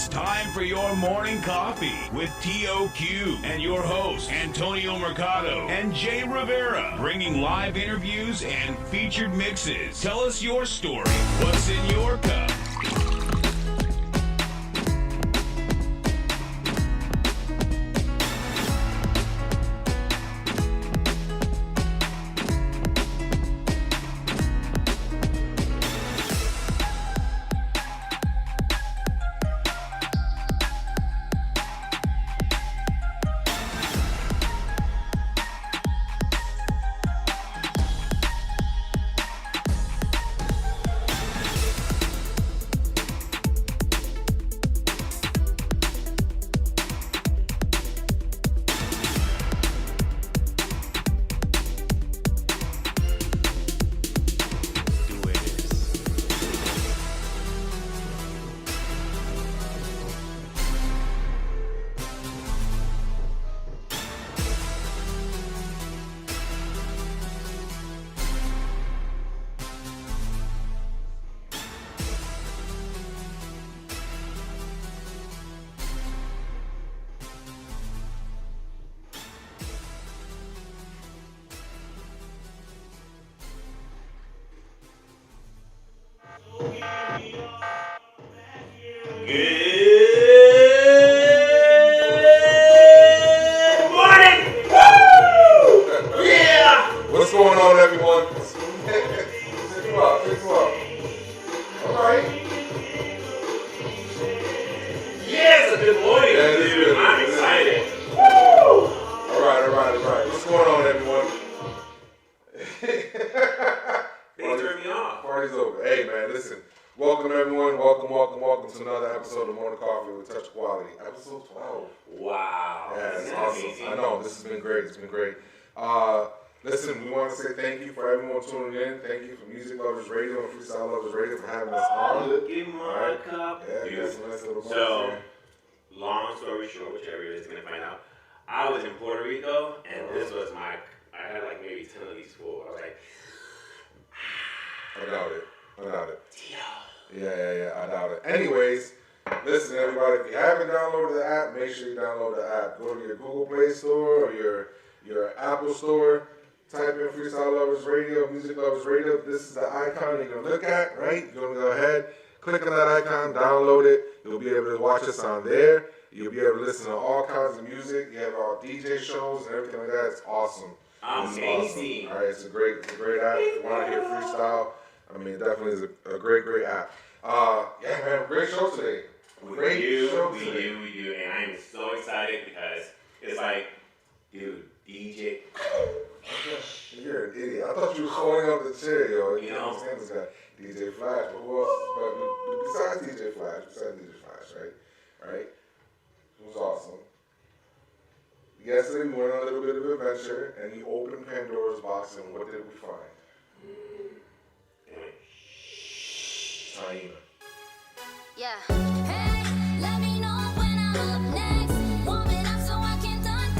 It's time for your morning coffee with TOQ and your hosts, Antonio Mercado and Jay Rivera, bringing live interviews and featured mixes. Tell us your story. What's in your cup? What's going on, everyone? Pick you up. All right. Yeah, it's a good morning, dude. I'm excited. Woo! All right. What's going on, everyone? They turned me off. Party's over. Hey, man, listen. Welcome, everyone. Welcome to another episode of Morning Coffee with Touch Quality. Episode 12. Wow. Yeah, This it's is awesome. amazing. I know. This has been great. It's been great. Listen, we want to say thank you for everyone tuning in. Thank you for Music Lovers Radio and Freestyle Lovers Radio for having us on. Look at my cup. Yeah, Dude. that's a nice little So, here. long story short, which everybody's going to find out, I was in Puerto Rico, and this was I had like maybe 10 of these full. I was like, I doubt it. Tio. Yeah, I doubt it. Anyways, listen, everybody, if you haven't downloaded the app, make sure you download the app. Go to your Google Play Store or your Apple Store. Type in Freestyle Lovers Radio, Music Lovers Radio. This is the icon you're going to look at, right? You're going to go ahead, click on that icon, download it. You'll be able to watch us on there. You'll be able to listen to all kinds of music. You have our DJ shows and everything like that. It's awesome. Amazing. Awesome. All right, it's a great app. If you want to hear freestyle, I mean, it definitely is a great app. Yeah, man, great show today. We do, and I am so excited because it's like, dude, DJ. You're an idiot. I thought you were falling off the chair, yo. You know. Understand this guy, DJ Flash. But who else? But besides DJ Flash, right? It was awesome. Yesterday we went on a little bit of an adventure, and you opened Pandora's box, and what did we find? Taina. Yeah. Hey, let me know when I'm up next. Warm it up so I can dun.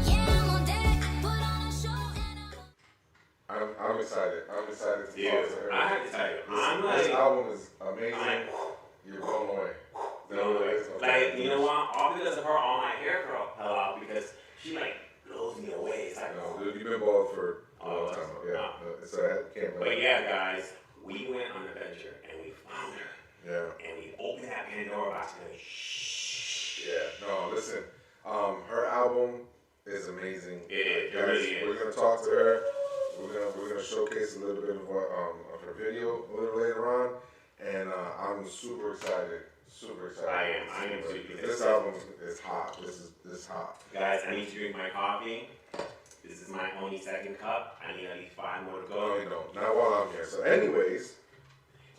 Yeah, I'm on deck. Put on a show and I'm excited. I'm excited to Dude, talk to her. I have to tell you, This album is amazing. I'm You're blown away. like, you know what? All because of her, all my hair fell out because she like blows me away. It's like, No, dude, you've been bald for a long time. Yeah. So I can't but yeah, guys, we went on an adventure and we found her. Yeah. And we opened that Pandora box and we Yeah. No, listen. Her album is amazing. It Guys, really is. We're gonna talk to her. We're gonna showcase a little bit of what of her video a little later on, and I'm super excited. I am too. This album is hot. This is hot. Guys, I need to drink my coffee. This is my only second cup. I need at least 5 more to No, go. you don't. Not while I'm here. So, anyways.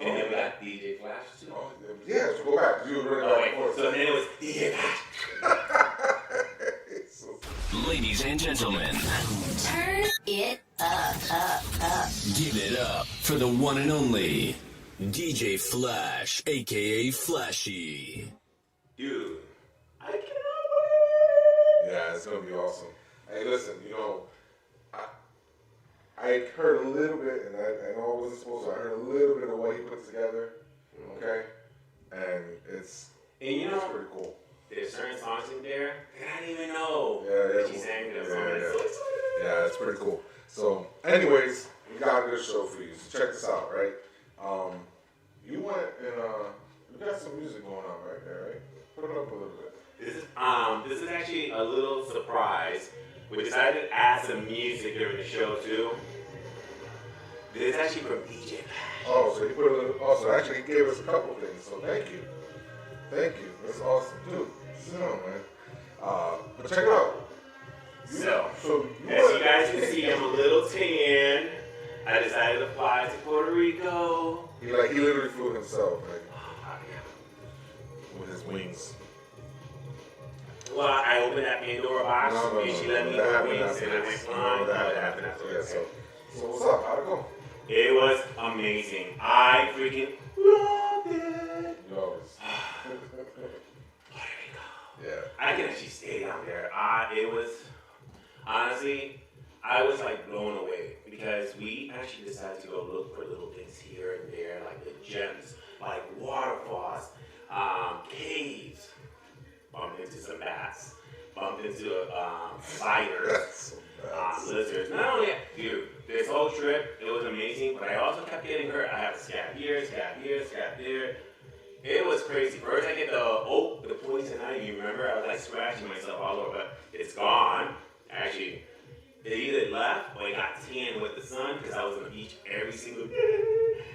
And then we got DJ Flash too. Oh, yeah, so go back. You were Oh wait, so then it was DJ Flash. Ladies and gentlemen, turn it up. give it up for the one and only DJ Flash, aka Flashy. Dude, I cannot Yeah, it's gonna be awesome. Hey, listen, I heard a little bit, and I know I wasn't supposed to. I heard a little bit of what he put together. Okay, and it's And you know, That's pretty cool. there's certain songs in there that I didn't even know Yeah, that she sang them. So I'm yeah. so excited. Yeah, it's pretty cool. So, anyways, we got a good show for you. So check this out, right? You went and you got some music going on right there, right? Put it up a little bit. This is actually a little surprise. We decided to add some music during the show too. This is actually from DJ. Oh, so he put a little. Oh, so actually he gave us a couple things. So thank you. That's awesome, dude. Sit down, man. But check it out. So, you as you guys can see, I'm a little tan. I decided to fly to Puerto Rico. He literally flew himself, like, with his wings. Well, I opened that Pandora box No, and she let me go wings and I went flying. That happened after that. So what's up? How'd it go? It was amazing. I freaking loved it. You always. Puerto Rico. Yeah. I can actually stay down there. It was, honestly, I was like blown away because we actually decided to go look for little things here and there, like the gems, like waterfalls, caves, bumped into some bats, bumped into spiders, lizards. Not only that, dude, this whole trip, it was amazing, but I also kept getting hurt. I have a scab here, scab here, scab there. It was crazy. First I get the poison ivy, remember? I was like scratching myself all over, but it's gone. Actually, it either left or it got tan with the sun because I was on the beach every single day.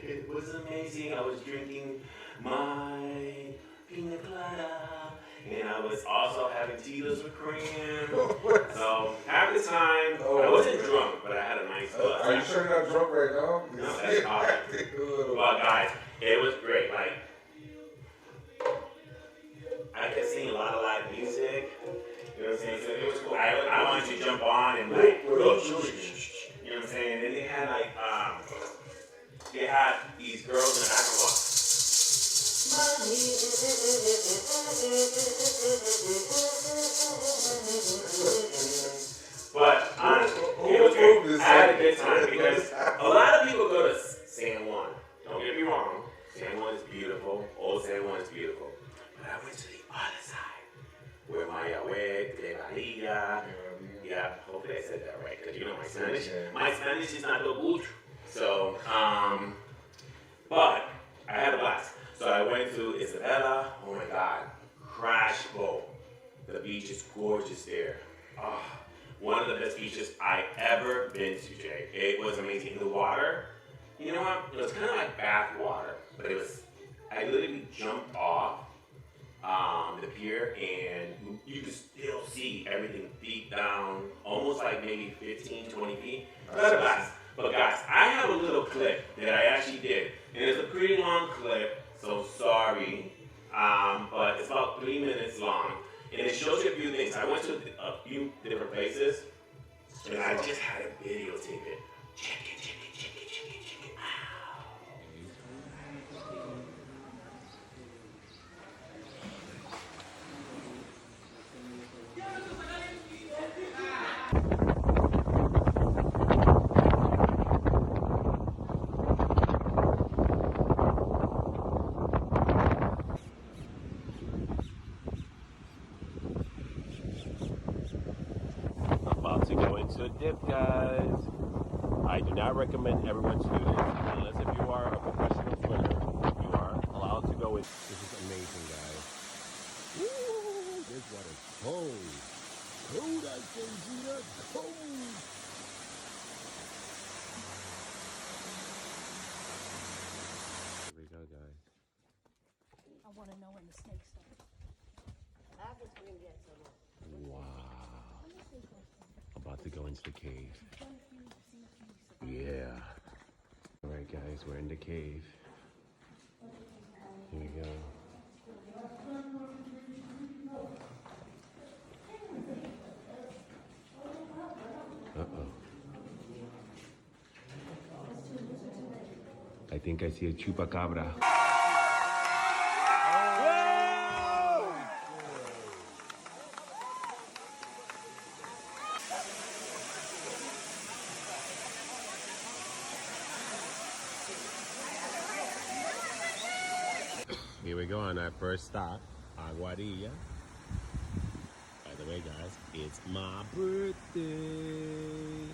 It was amazing. I was drinking my pina colada and I was also having Tito's with cream. So half the time, I wasn't drunk, but I had a nice buzz. Are you sure you're not drunk right now? No, that's awesome. Well, guys, it was great. Like, I kept seeing a lot of live music. You know what I'm saying? So it was cool. I wanted to jump on and like, you know what I'm saying? And then they had like, they had these girls in the back of us. But honestly, it was great. I had a good time because a lot of people go to San Juan. Don't get me wrong. San Juan is beautiful. Old San Juan is beautiful. But I went to the other side where Mayagüez, de Bahia. Yeah, hopefully I said that right because you know my Spanish. My Spanish is not so good. So, but I had a blast. So I went to Isabela. Oh my God, Crash Boat. The beach is gorgeous there. One of the best beaches I ever been to, Jay. It was amazing. The water, you know what? It was kind of like bath water, but it was. I literally jumped off the pier and you could still see everything deep down, almost like maybe 15, 20 feet. That's a blast. But guys, I have a little clip that I actually did, and it's a pretty long clip. So sorry, but it's about 3 minutes long, and it shows you a few things. I went to a few different places, and I just had to videotape it. Check it, check it, check it, check it, check it. About to go into a dip, guys. I do not recommend everyone to do this unless if you are a professional swimmer. You are allowed to go in. This is amazing, guys. Woo! This water's cold. Cold, I can see that cold. Here we go, guys. I want to know when the snakes start. Wow. About to go into the cave. Yeah. Alright guys, we're in the cave. Here we go. Uh-oh. I think I see a chupacabra. Here we go on our first stop Aguadilla. By the way, guys, it's my birthday.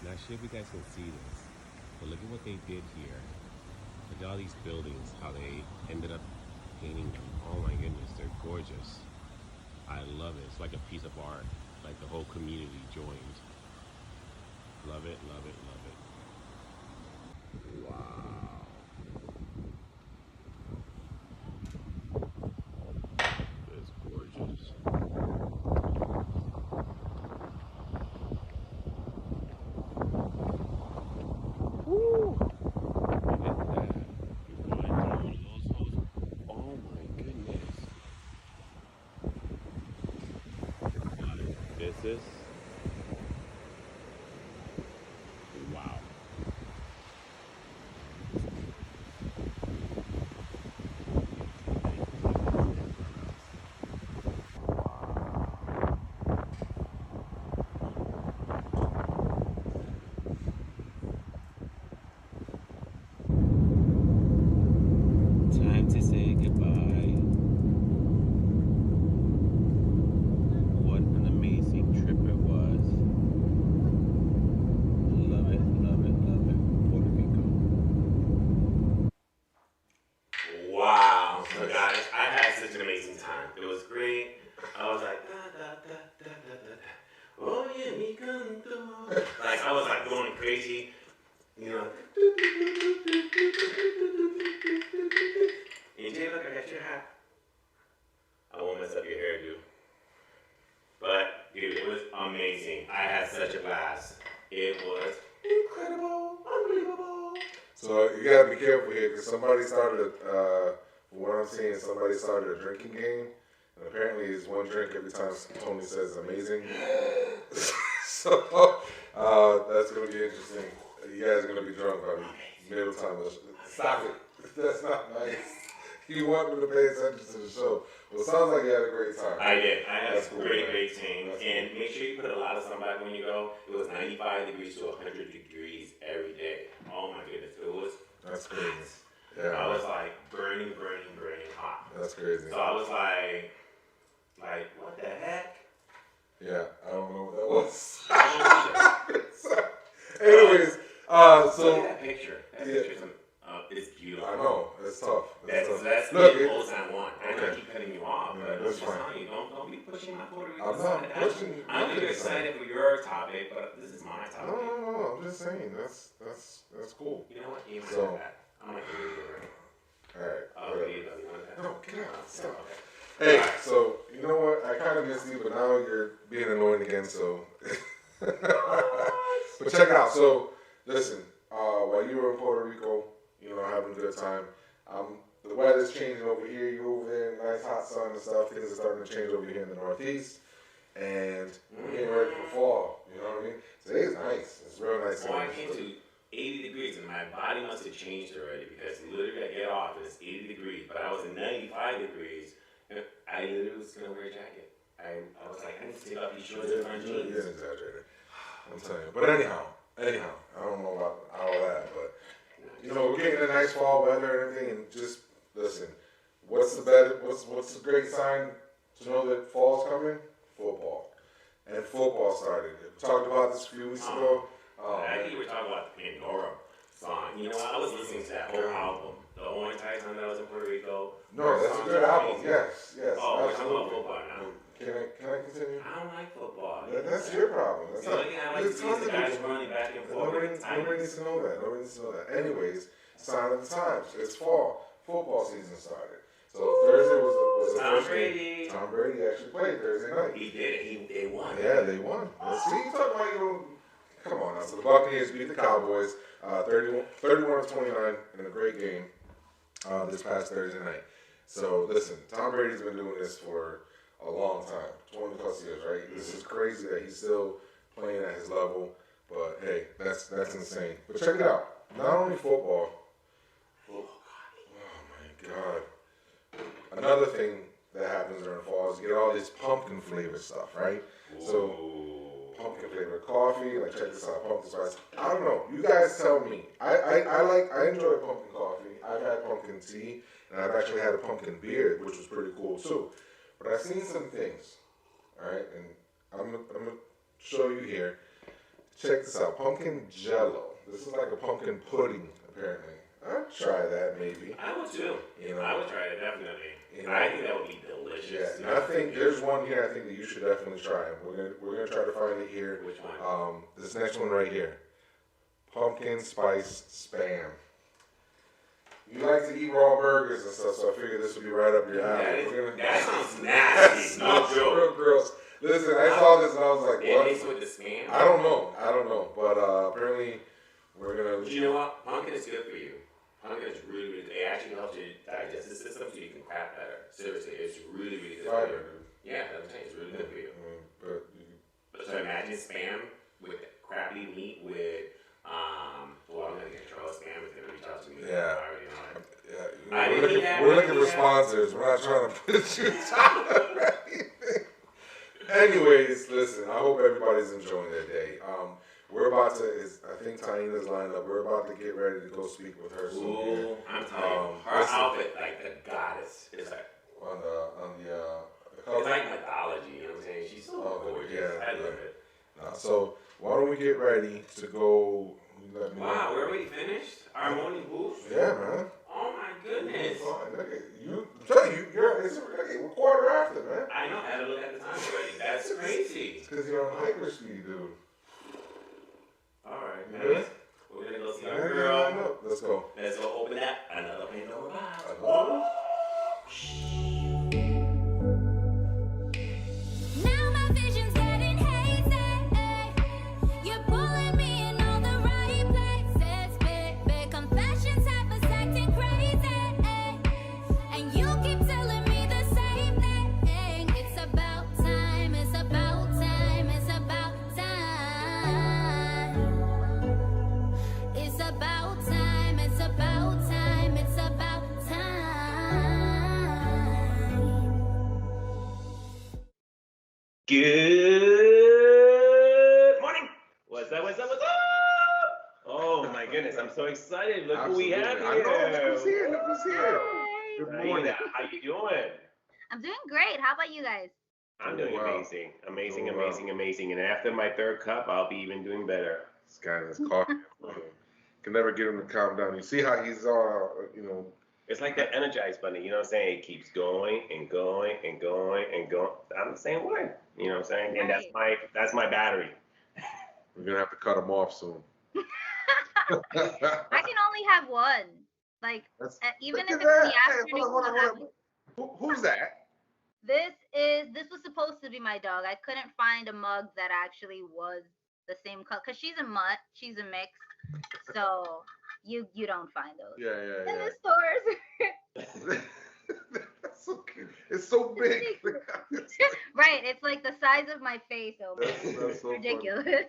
Not sure if you guys can see this, but look at what they did here. Look at all these buildings, how they ended up painting them. Oh my goodness, they're gorgeous. I love it. It's like a piece of art, like the whole community joined. Love it, love it, love it. Wow. It's gorgeous. Woo! Look at that. You're going through those holes. Oh my goodness. This is wow. Time to say goodbye. What an amazing trip it was. Love it, love it, love it. Puerto Rico. Wow. So guys, I had such an amazing time. It was great. I was like, da, da, da, da, da, da, da. Oye, mi canto. Like, I was like going crazy. You know. And Jay, look, I got your hat. I won't mess up your hairdo. But, dude, it was amazing. I had such a blast. It was incredible, unbelievable. So you gotta be careful here because somebody started, from what I'm seeing, somebody started a drinking game. And apparently it's one drink every time Tony says amazing. So that's going to be interesting. You guys are going to be drunk by the middle time of the show. Stop it. That's not nice. You want them to pay attention to the show. Well, it sounds like you had a great time. I did. I had That's a cool, great, man. great team. And make sure you put a lot of sun back when you go. It was 95 degrees to 100 degrees every day. Oh my goodness. It was That's crazy. hot. Yeah. I was like burning hot. That's crazy. So I was like, what the heck? Yeah, I don't know what that was. I don't either. Anyways, Look so at that picture. That Yeah. picture's it's beautiful. I know it's tough. It's tough. That's Look, the old San Juan. I know I okay. keep cutting you off, Yeah, but I'm that's just fine. telling you, don't be pushing my Puerto Rican I'm not side. pushing I know nothing, you're excited for your topic, but this is my topic. No. I'm just saying that's cool. You know what? You So- so, that. I'm like, All right. oh, whatever. you want that? No, get out. Stop. Okay. Hey, so you know what? I kind of missed you, but now you're being annoying again. So, but check it out. So, listen. While you were in Puerto Rico, having a good time. The weather's changing over here. You over there, nice hot sun and stuff. Things are starting to change over here in the Northeast, and we're getting ready for fall. You know what I mean? Today's nice. It's real nice. Well, I came to 80 degrees, and my body must have changed already because literally I get off and it's 80 degrees, but I was in 95 degrees, and I literally was gonna wear a jacket. I was like, I need to take off these shorts and my You're jeans. exaggerated. I'm telling you. But anyhow, I don't know about all that, but we're getting a nice fall weather and everything, and just listen. What's the great sign to know that fall's coming? Football. And football started. We talked about this a few weeks ago. I think you were talking about the Pandora song. You know what? I was listening to that whole album. The only time that I was in Puerto Rico. No, that's a good album. Yes. Oh, we're talking absolutely. about football now. Can I continue? I don't like football. That's your problem. That's The only thing I like to there's see is tons the of guys people- running back and forth. Nobody needs to know that. Anyways, sign of the times. It's fall. Football season started. So Thursday was the Tom first game. Brady. Tom Brady actually played Thursday night. He did it. They won. Yeah, they won. Let's see, you talking about come on now. So the Buccaneers beat the Cowboys 31-29 in a great game this past Thursday night. So listen, Tom Brady's been doing this for a long time, 20 plus years, right? This is crazy that he's still playing at his level. But hey, that's insane. But check it out. Not only football. Oh my God. Another thing that happens during fall is you get all this pumpkin flavor stuff, right? So pumpkin flavored coffee, like check this out, pumpkin spice. I don't know. You guys tell me. I enjoy pumpkin coffee I've had pumpkin tea, and I've actually had a pumpkin beer, which was pretty cool too. But I've seen some things, all right, and I'm gonna show you here. Check this out, pumpkin jello. This is like a pumpkin pudding, apparently. I'd try that maybe. I would too. You know, I would try it definitely. You know, I think that would be delicious. yeah, and I think there's one here. I think that you should definitely try. We're gonna try to find it here. Which one? This next one right here, pumpkin spice spam. You like to eat raw burgers and stuff, so I figured this would be right up your alley. That sounds nasty. No joke. Real gross. Listen, I saw this and I was like, It what? mixed with the spam? I don't know. But apparently, we're gonna. But you know what? Pumpkin is good for you. Pumpkin is really, really good. It actually helps your digestive system so you can crap better. Seriously, it's really, really good for you. Yeah, that's what I'm saying. It's really good for you. But so imagine spam with crappy meat with, well, I'm going to control spam if they reach out to me. Yeah. I already know it. Yeah, we're looking for sponsors. We're not trying to put you down or anything. Anyways, listen, I hope everybody's enjoying their day. We're about to, I think Taina's lined up. We're about to get ready to go speak with her soon. Ooh, I'm telling you, her outfit, like the goddess, is like, on the it's like mythology, you know what I'm saying? She's so gorgeous. Yeah, I love it. So why don't we get ready to go? Wow, we're already finished? Our morning booth? Yeah, man. Oh my goodness. I'm telling you, we're quarter after, man. I know, I had to look at the time already. That's crazy. It's because you're on hiker speed, dude. Alright, man. Good? We're gonna go see our girl. Let's go. Let's go open that another Pandora box. Now my vision's getting hazy. You're pulling me in all the right places. Big confessions have us acting crazy. And you keep telling me the same thing. It's about time, it's about time, it's about time. It's about time, it's about time, it's about time. Good morning. What's up? Oh my goodness, I'm so excited. Look who we have here. I know, look who's here. Good morning. Taina, how you doing? I'm doing great. How about you guys? I'm doing Wow. amazing. Amazing. Doing And after my third cup, I'll be even doing better. This guy has coffee. Can never get him to calm down. You see how he's It's like that Energize bunny, you know what I'm saying? It keeps going and going and going and going. I'm the same way, you know what I'm saying? And that's my battery. We're gonna have to cut him off soon. I can only have one. Like, even if it's Look at the that. Hey, afternoon. hold on. Who's that? This was supposed to be my dog. I couldn't find a mug that actually was the same color because she's a mutt, she's a mix, so you don't find those in the stores. That's so cute. It's so big. Right, it's like the size of my face. That's so ridiculous.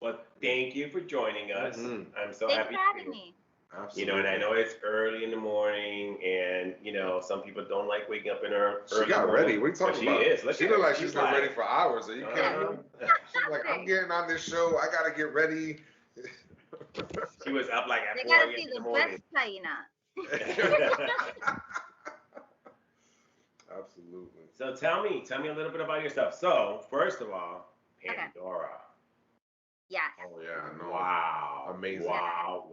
Well, thank you for joining us. Mhm. I'm so Thanks happy. for having me. Absolutely. You know, and I know it's early in the morning, and you know, some people don't like waking up in early. She got morning, ready. What are you talking but about? She is. Look she at looked her. like she's been ready for hours. Are you kidding Uh-huh. me? She's like, I'm getting on this show. I gotta get ready. She was up like at They 4 gotta a.m. see in the the morning. best Taina. Absolutely. So tell me a little bit about yourself. So first of all, Pandora. Yes. Oh yeah, I know. Wow. Amazing. Wow.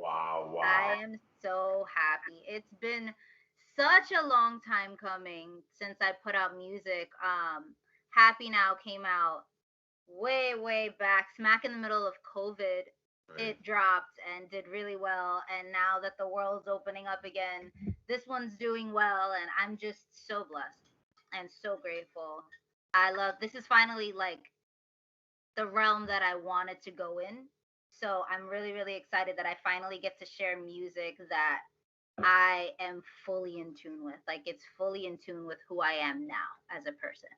I am so happy. It's been such a long time coming since I put out music. Happy Now came out way back, smack in the middle of COVID. Right. It dropped and did really well. And now that the world's opening up again, this one's doing well. And I'm just so blessed and so grateful. This is finally like the realm that I wanted to go in. So I'm really excited that I finally get to share music that I am fully in tune with. Like it's fully in tune with who I am now as a person.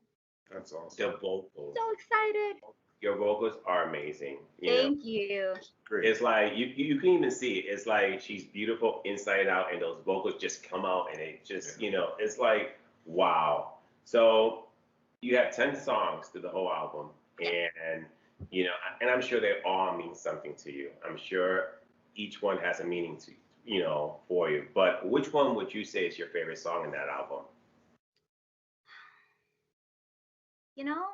That's awesome. The vocals. So excited. Your vocals are amazing. You know? Thank you. Great. It's like you can even see it. It's like she's beautiful inside out, and those vocals just come out, and it just it's like wow. So you have 10 songs to the whole album, and and I'm sure they all mean something to you. I'm sure each one has a meaning to for you. But which one would you say is your favorite song in that album? You know,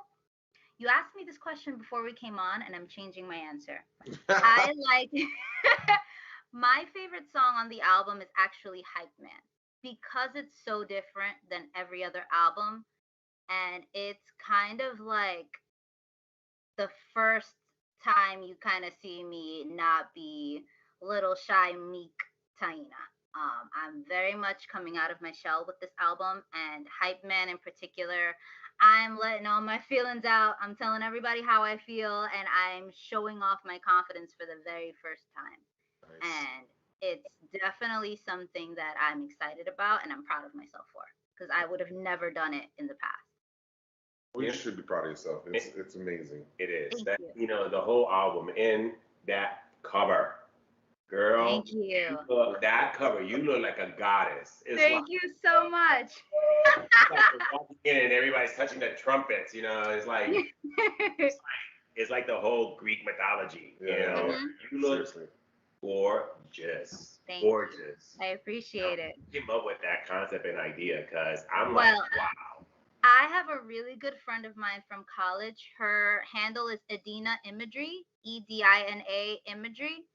you asked me this question before we came on, and I'm changing my answer. I like my favorite song on the album is actually Hype Man because it's so different than every other album, and it's kind of like the first time you kind of see me not be little shy meek Taina. I'm very much coming out of my shell with this album, and Hype Man in particular. I'm letting all my feelings out. I'm telling everybody how I feel, and I'm showing off my confidence for the very first time. Nice. And it's definitely something that I'm excited about and I'm proud of myself for because I would have never done it in the past. Well, you should be proud of yourself. It's amazing. It is Thank that you. the whole album and that cover, girl. Thank you. That cover. You look like a goddess. Thank you so much. It's like you're walking in and everybody's touching the trumpets. It's like the whole Greek mythology. Yeah. Mhm. You look Seriously. gorgeous, Thank you. gorgeous. I appreciate it. Came up with that concept and idea because I'm like, Well, wow. I have a really good friend of mine from college. Her handle is Edina Imagery, Edina Imagery.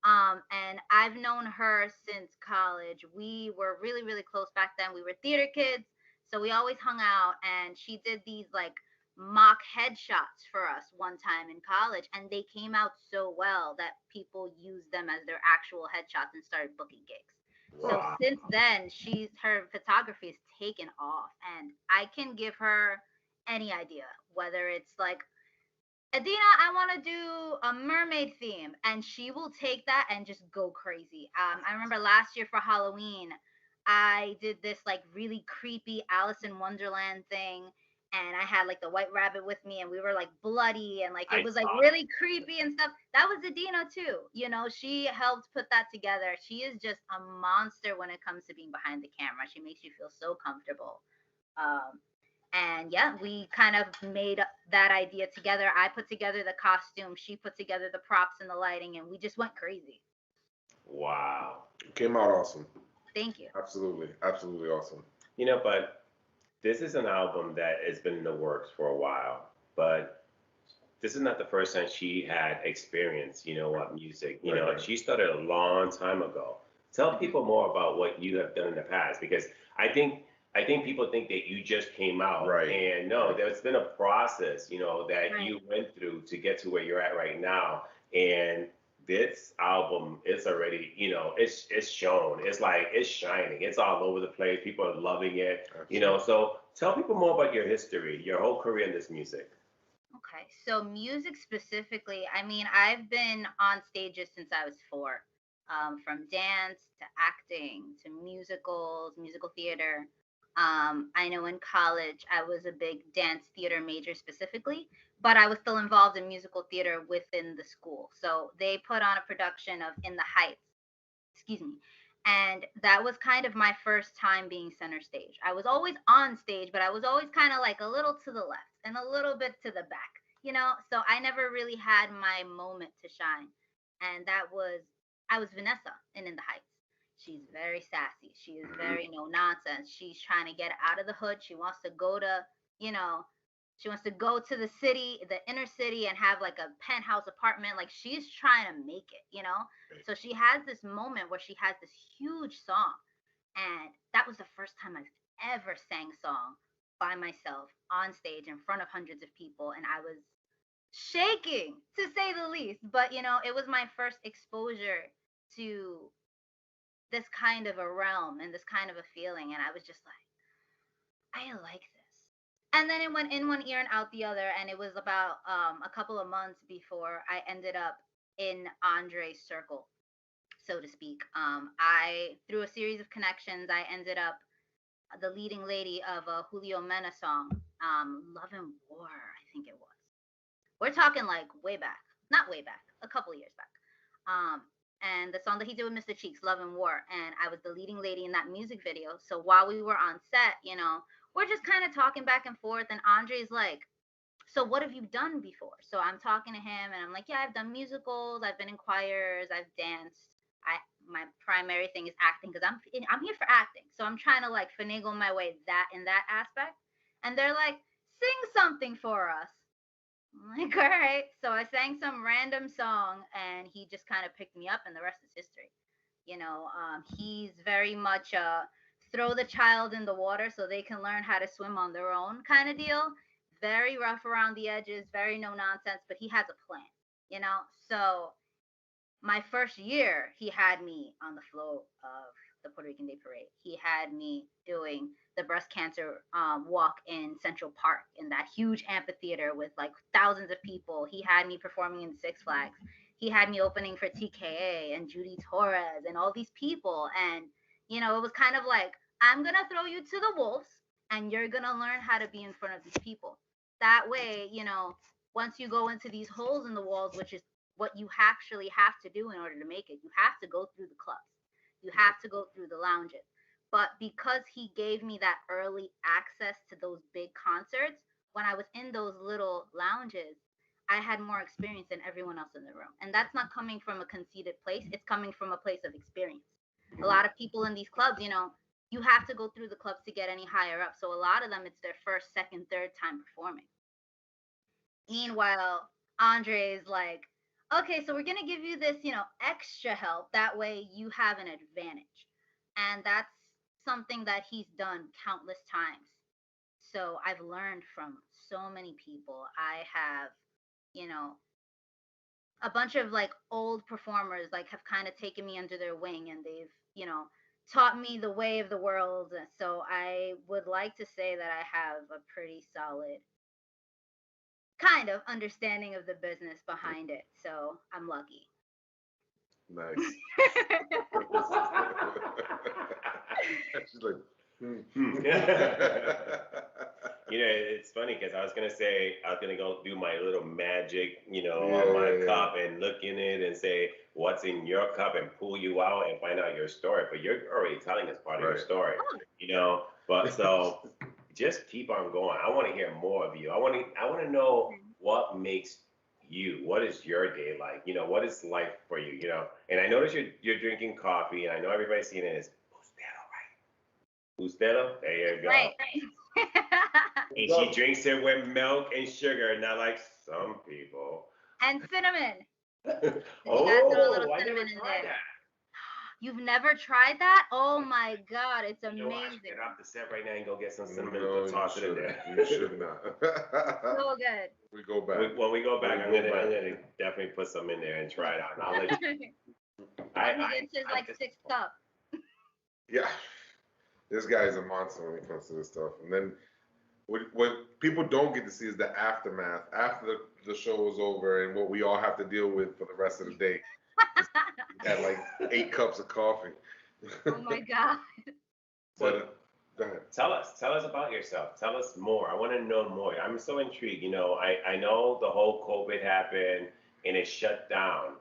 And I've known her since college. We were really, really close back then. We were theater kids, so we always hung out. And she did these like mock headshots for us one time in college, and they came out so well that people used them as their actual headshots and started booking gigs. So Wow. since then, her photography has taken off, and I can give her any idea, whether it's like, Adina, I want to do a mermaid theme, and she will take that and just go crazy. I remember last year for Halloween, I did this like really creepy Alice in Wonderland thing, and I had like the white rabbit with me, and we were like bloody, and like it I was like saw really creepy and stuff. That was Adina too. She helped put that together. She is just a monster when it comes to being behind the camera. She makes you feel so comfortable. Um, and yeah, we kind of made that idea together. I put together the costume, she put together the props and the lighting, and we just went crazy. Wow. It came out awesome. Thank you. Absolutely. Absolutely awesome. But this is an album that has been in the works for a while. But this is not the first time she had experience, what music. Right. She started a long time ago. Tell Mhm. people more about what you have done in the past because I think people think that you just came out Right. and no, there's been a process, that Right. you went through to get to where you're at right now. And this album is already, it's shown. It's like it's shining. It's all over the place. People are loving it, Absolutely. So tell people more about your history, your whole career in this music. Okay, so music specifically, I mean, I've been on stages since I was four, from dance to acting to musicals, musical theater. I know in college I was a big dance theater major specifically, but I was still involved in musical theater within the school. So they put on a production of In the Heights, excuse me. And that was kind of my first time being center stage. I was always on stage, but I was always kind of like a little to the left and a little bit to the back. So I never really had my moment to shine. And I was Vanessa in the Heights. She's very sassy. She is very no nonsense. She's trying to get out of the hood. You know, she wants to go to the city, the inner city, and have like a penthouse apartment. Like she's trying to make it. So she has this moment where she has this huge song. And that was the first time I've ever sang a song by myself on stage in front of hundreds of people. And I was shaking to say the least. But, it was my first exposure to this kind of a realm and this kind of a feeling. And I was just like, I like this. And then it went in one ear and out the other. And it was about a couple of months before I ended up in Andre's circle, so to speak. I through a series of connections, I ended up the leading lady of a Julio Mena song, "Love and War," I think it was. We're talking like way back, not way back, a couple of years back. Um, and the song that he did with Mr. Cheeks, "Love and War," and I was the leading lady in that music video. So while we were on set, we're just kind of talking back and forth, and Andre's like, so what have you done before? So I'm talking to him and I'm like, yeah, I've done musicals, I've been in choirs, I've danced, my primary thing is acting because I'm here for acting. So I'm trying to like finagle my way that in that aspect. And they're like, sing something for us. I'm like, all right. So I sang some random song and he just kind of picked me up and the rest is history. He's very much throw the child in the water so they can learn how to swim on their own kind of deal. Very rough around the edges, very no nonsense, but he has a plan, you know? So my first year, he had me on the float of the Puerto Rican Day Parade. He had me doing the breast cancer walk in Central Park in that huge amphitheater with like thousands of people. He had me performing in Six Flags. He had me opening for TKA and Judy Torres and all these people. And, it was kind of like, I'm going to throw you to the wolves and you're going to learn how to be in front of these people. That way, once you go into these holes in the walls, which is what you actually have to do in order to make it. You have to go through the clubs. You have to go through the lounges. But because he gave me that early access to those big concerts, when I was in those little lounges, I had more experience than everyone else in the room. And that's not coming from a conceited place. It's coming from a place of experience. A lot of people in these clubs, you have to go through the clubs to get any higher up. So a lot of them, it's their first, second, third time performing. Meanwhile, Andre is like, okay, so we're going to give you this, extra help. That way you have an advantage. And that's something that he's done countless times. So I've learned from so many people. I have, a bunch of like old performers like have kind of taken me under their wing and they've, taught me the way of the world. So I would like to say that I have a pretty solid kind of understanding of the business behind it. So I'm lucky. Nice. She's like, It's funny because I was gonna say I was gonna go do my little magic, on my cup and look in it and say what's in your cup and pull you out and find out your story. But you're already telling us part of your story, But so just keep on going. I want to hear more of you. I want to know what makes you. What is your day like? What is life for you? And I notice you're drinking coffee, and I know everybody's seeing it as Bustelo. There you go. Right. And she drinks it with milk and sugar, not like some people. And cinnamon. Oh, I never tried that. You've never tried that? Oh my God, it's amazing. I should get off the set right now and go get some cinnamon no, and toss it in there. You should not. So good. We go back. When we go back, I'm gonna definitely put some in there and try it out. And I'll let you. I get to like 6 cups. Yeah, this guy is a monster when it comes to this stuff. And then what people don't get to see is the aftermath after the show is over and what we all have to deal with for the rest of the day. Had like 8 cups of coffee. Oh my God. But go ahead. Tell us about yourself. Tell us more. I want to know more. I'm so intrigued. I know the whole COVID happened and it shut down,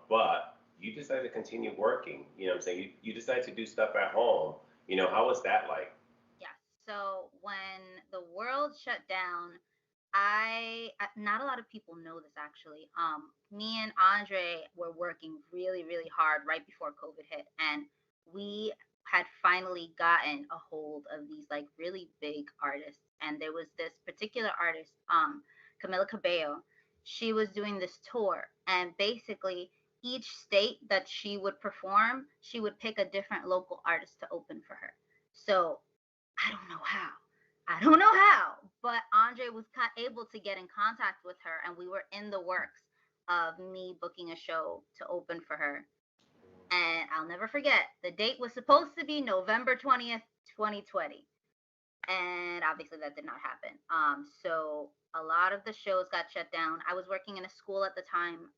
but you decided to continue working. You know what I'm saying? You decided to do stuff at home. How was that like? Yeah. So when the world shut down, not a lot of people know this actually. Me and Andre were working really, really hard right before COVID hit, and we had finally gotten a hold of these like really big artists. And there was this particular artist, Camila Cabello. She was doing this tour, and basically each state that she would perform, she would pick a different local artist to open for her. So I don't know how. But Andre was able to get in contact with her, and we were in the works of me booking a show to open for her. And I'll never forget, the date was supposed to be November 20th, 2020. And obviously that did not happen. So a lot of the shows got shut down. I was working in a school at the time.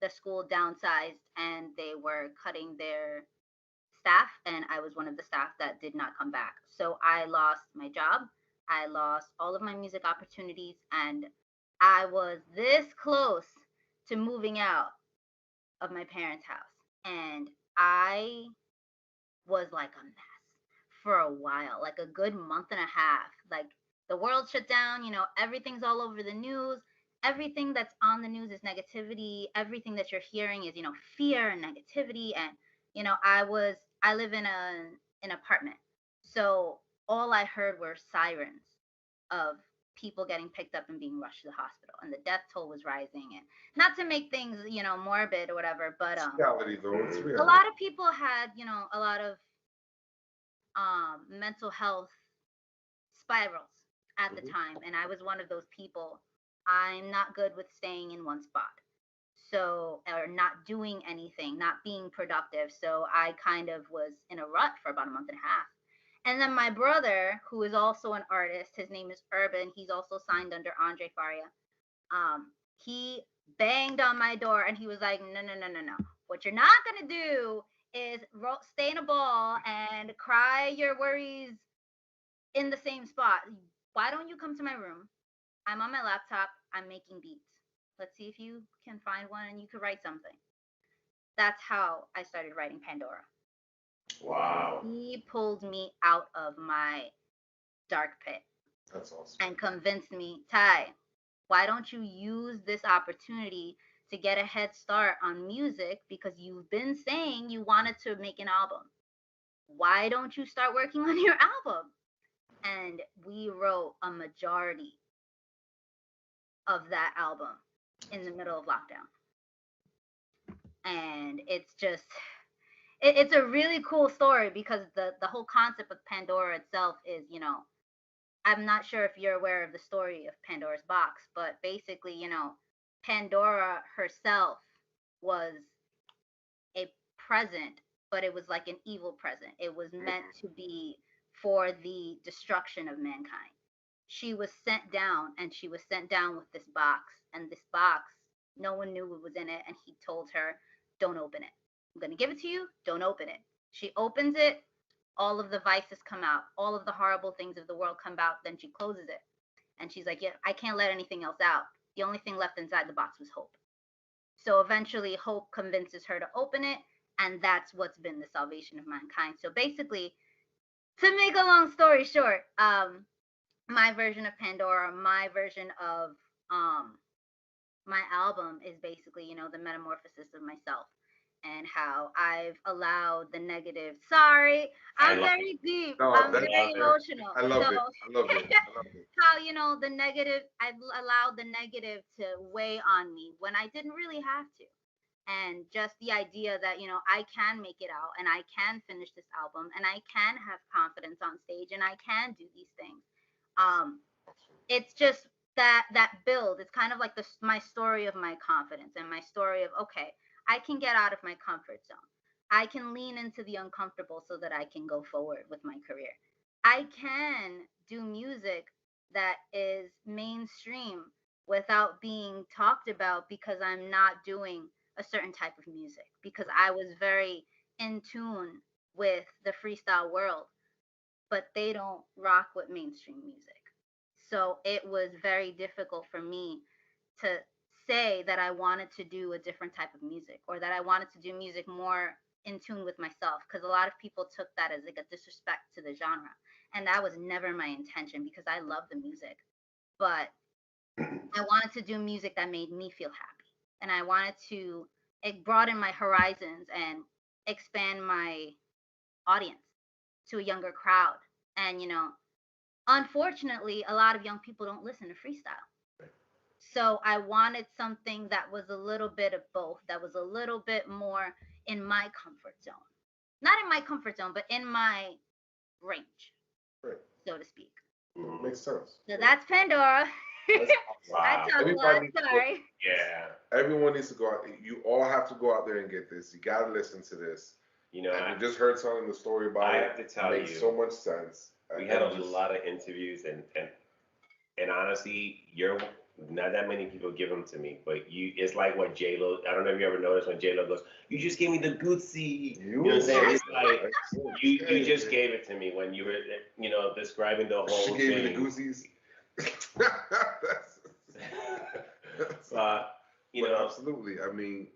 The school downsized and they were cutting their staff, and I was one of the staff that did not come back. So I lost my job. I lost all of my music opportunities, and I was this close to moving out of my parents' house. And I was like a mess for a while, like a good month and a half. Like the world shut down, everything's all over the news. everything that's on the news is negativity. Everything that you're hearing is, fear and negativity. And, I live in an apartment. So all I heard were sirens of people getting picked up and being rushed to the hospital. And the death toll was rising. And not to make things, morbid or whatever, but It's reality, though. It's a reality. lot of people had, a lot of mental health spirals at the time, and I was one of those people. I'm not good with staying in one spot, so, or not doing anything, not being productive. So I kind of was in a rut for about a month and a half. And then my brother, who is also an artist, his name is Urban. He's also signed under Andre Faria. He banged on my door and he was like, no, no, no, no, no. What you're not gonna do is stay in a ball and cry your worries in the same spot. Why don't you come to my room? I'm on my laptop. I'm making beats. Let's see if you can find one and you could write something. That's how I started writing Pandora. Wow. He pulled me out of my dark pit. That's awesome. And convinced me, Ty, why don't you use this opportunity to get a head start on music, because you've been saying you wanted to make an album. Why don't you start working on your album? And we wrote a majority of that album in the middle of lockdown. And it's just, it's a really cool story, because the whole concept of Pandora itself is, I'm not sure if you're aware of the story of Pandora's box, but basically, Pandora herself was a present, but it was like an evil present. It was meant to be for the destruction of mankind. She was sent down, and she was sent down with this box, and this box, no one knew what was in it, and he told her, don't open it. I'm going to give it to you. Don't open it. She opens it. All of the vices come out. All of the horrible things of the world come out. Then she closes it. And she's like, yeah, I can't let anything else out. The only thing left inside the box was hope. So eventually hope convinces her to open it. And that's what's been the salvation of mankind. So basically, to make a long story short, my version of Pandora, my version of my album is basically, the metamorphosis of myself, and how I've allowed the negative. Sorry, I'm very deep. No, I'm that's very emotional. I love So, it. I love it. I love it. how, the negative, I've allowed the negative to weigh on me when I didn't really have to. And just the idea that, I can make it out, and I can finish this album, and I can have confidence on stage, and I can do these things. It's just that build. It's kind of like my story of my confidence, and my story of, okay, I can get out of my comfort zone. I can lean into the uncomfortable so that I can go forward with my career. I can do music that is mainstream without being talked about, because I'm not doing a certain type of music, because I was very in tune with the freestyle world, but they don't rock with mainstream music. So it was very difficult for me to say that I wanted to do a different type of music, or that I wanted to do music more in tune with myself, because a lot of people took that as like a disrespect to the genre. And that was never my intention, because I love the music. But I wanted to do music that made me feel happy. And I wanted to broaden my horizons and expand my audience to a younger crowd. And, unfortunately, a lot of young people don't listen to freestyle. So I wanted something that was a little bit of both, that was a little bit more in my comfort zone. Not in my comfort zone, but in my range, Right. so to speak. Makes sense. So that's Pandora. I Wow. talk a lot, sorry. Yeah. Everyone needs to go out. You all have to go out there and get this. You got to listen to this. You know, And you just heard telling the story about I it. have to tell Makes you, so much sense. we had a lot of interviews, and honestly, you're not that many people give them to me, but it's like what J Lo. I don't know if you ever noticed when J Lo goes, "You just gave me the Gucci." You know what I'm saying? It's like you just gave it to me when you were, describing the whole She thing. gave me the Gooseys. But absolutely. I mean,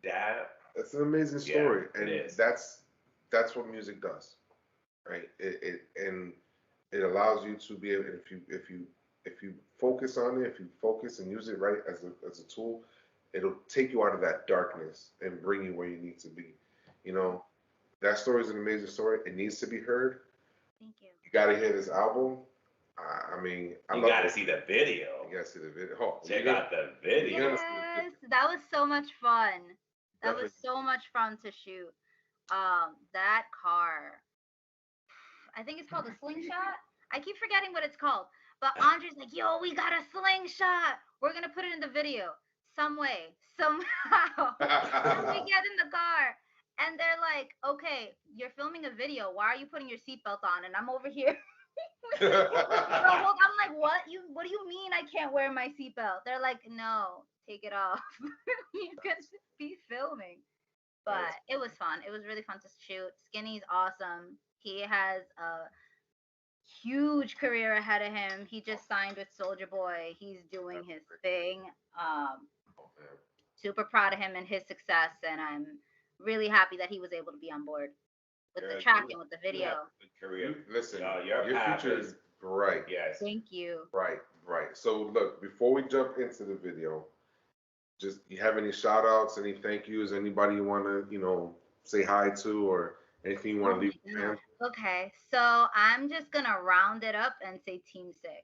that's an amazing Yeah, story, it and is. that's what music does, right? It allows you to be able, if you if you focus on it, if you focus and use it right as a tool, it'll take you out of that darkness and bring you where you need to be. You know, that story is an amazing story. It needs to be heard. Thank you. You got to hear this album. I mean, I You love got to it. see the video. You got to see the video. Oh, Check you're out the video. gonna Yes, that was so much fun. That was Definitely. so much fun to shoot. That car, I think it's called a slingshot. I keep forgetting what it's called. But Andre's like, yo, we got a slingshot. We're gonna put it in the video. Some way, somehow. And we get in the car. And they're like, okay, you're filming a video. Why are you putting your seatbelt on? And I'm over here. I'm like, what? What do you mean I can't wear my seatbelt? They're like, no, take it off. You can be filming. But it was fun. It was really fun to shoot. Skinny's awesome. He has a huge career ahead of him. He just signed with Soldier Boy. He's doing his thing. Super proud of him and his success, and I'm really happy that he was able to be on board with the track and with the video. Career. Listen, your your path future is bright. Yes. Thank you. Right, right. So look, before we jump into the video, just you have any shout outs, any thank yous, anybody you want to, say hi to, or anything you want to leave with fans? Okay, so I'm just gonna round it up and say Team Six.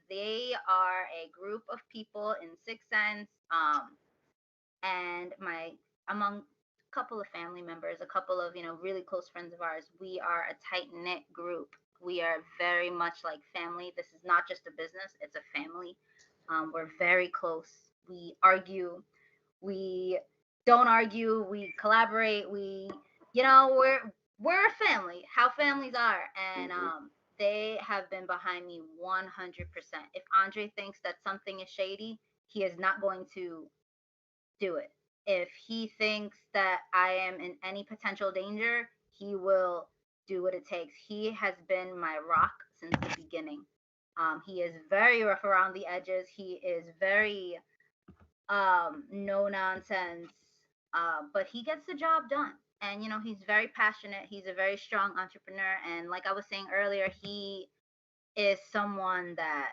They are a group of people in Sixth Sense, and among a couple of family members, a couple of really close friends of ours. We are a tight knit group. We are very much like family. This is not just a business; it's a family. We're very close. We argue. We don't argue. We collaborate. We're a family. How families are, and they have been behind me 100%. If Andre thinks that something is shady, he is not going to do it. If he thinks that I am in any potential danger, he will do what it takes. He has been my rock since the beginning. He is very rough around the edges. He is very no nonsense, but he gets the job done. And he's very passionate. He's a very strong entrepreneur, and like I was saying earlier, he is someone that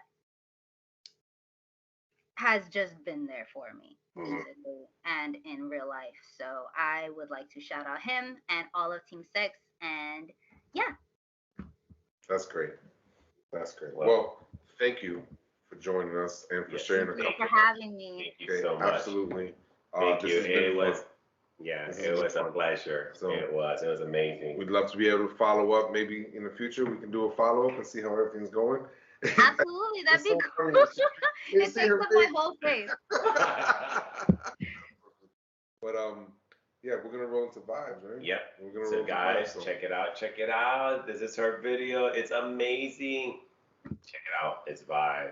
has just been there for me physically and in real life. So I would like to shout out him and all of Team Six. And yeah, That's great. That's great. Well, thank you for joining us and for sharing a thank you couple. for having me. Thank you so much. Absolutely. Thank this you. has been It was, fun. This it has was been a fun. pleasure. So- It was amazing. We'd love to be able to follow up. Maybe in the future we can do a follow up and see how everything's going. Absolutely, that'd be It's so cool. funny. It takes up my whole face. But yeah, we're gonna roll into vibes, right? Yep. We're gonna roll So into guys, vibes. So check it out. Check it out. This is her video. It's amazing. Check it out. It's vibe.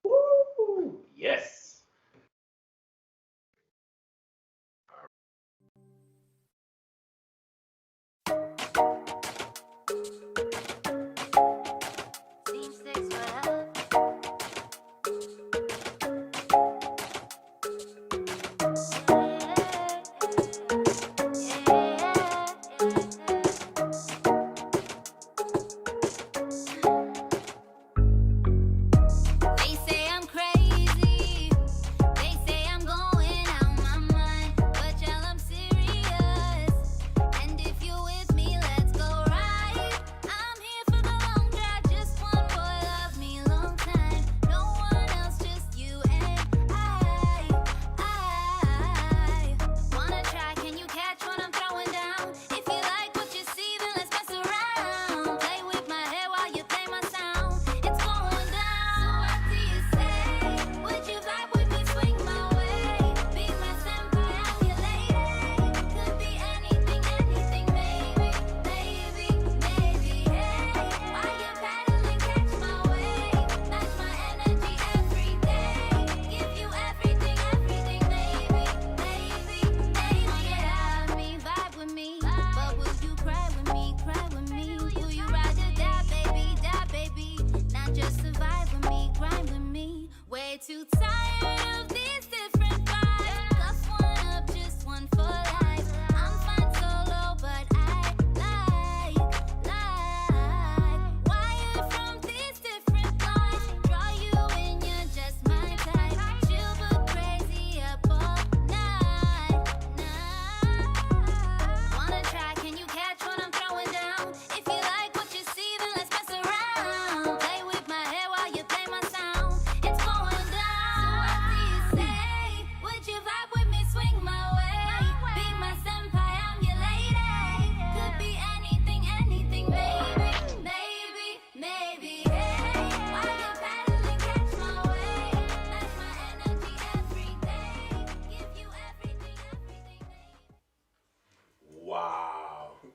Woo! Yes. Team Six, what up? They say I'm crazy.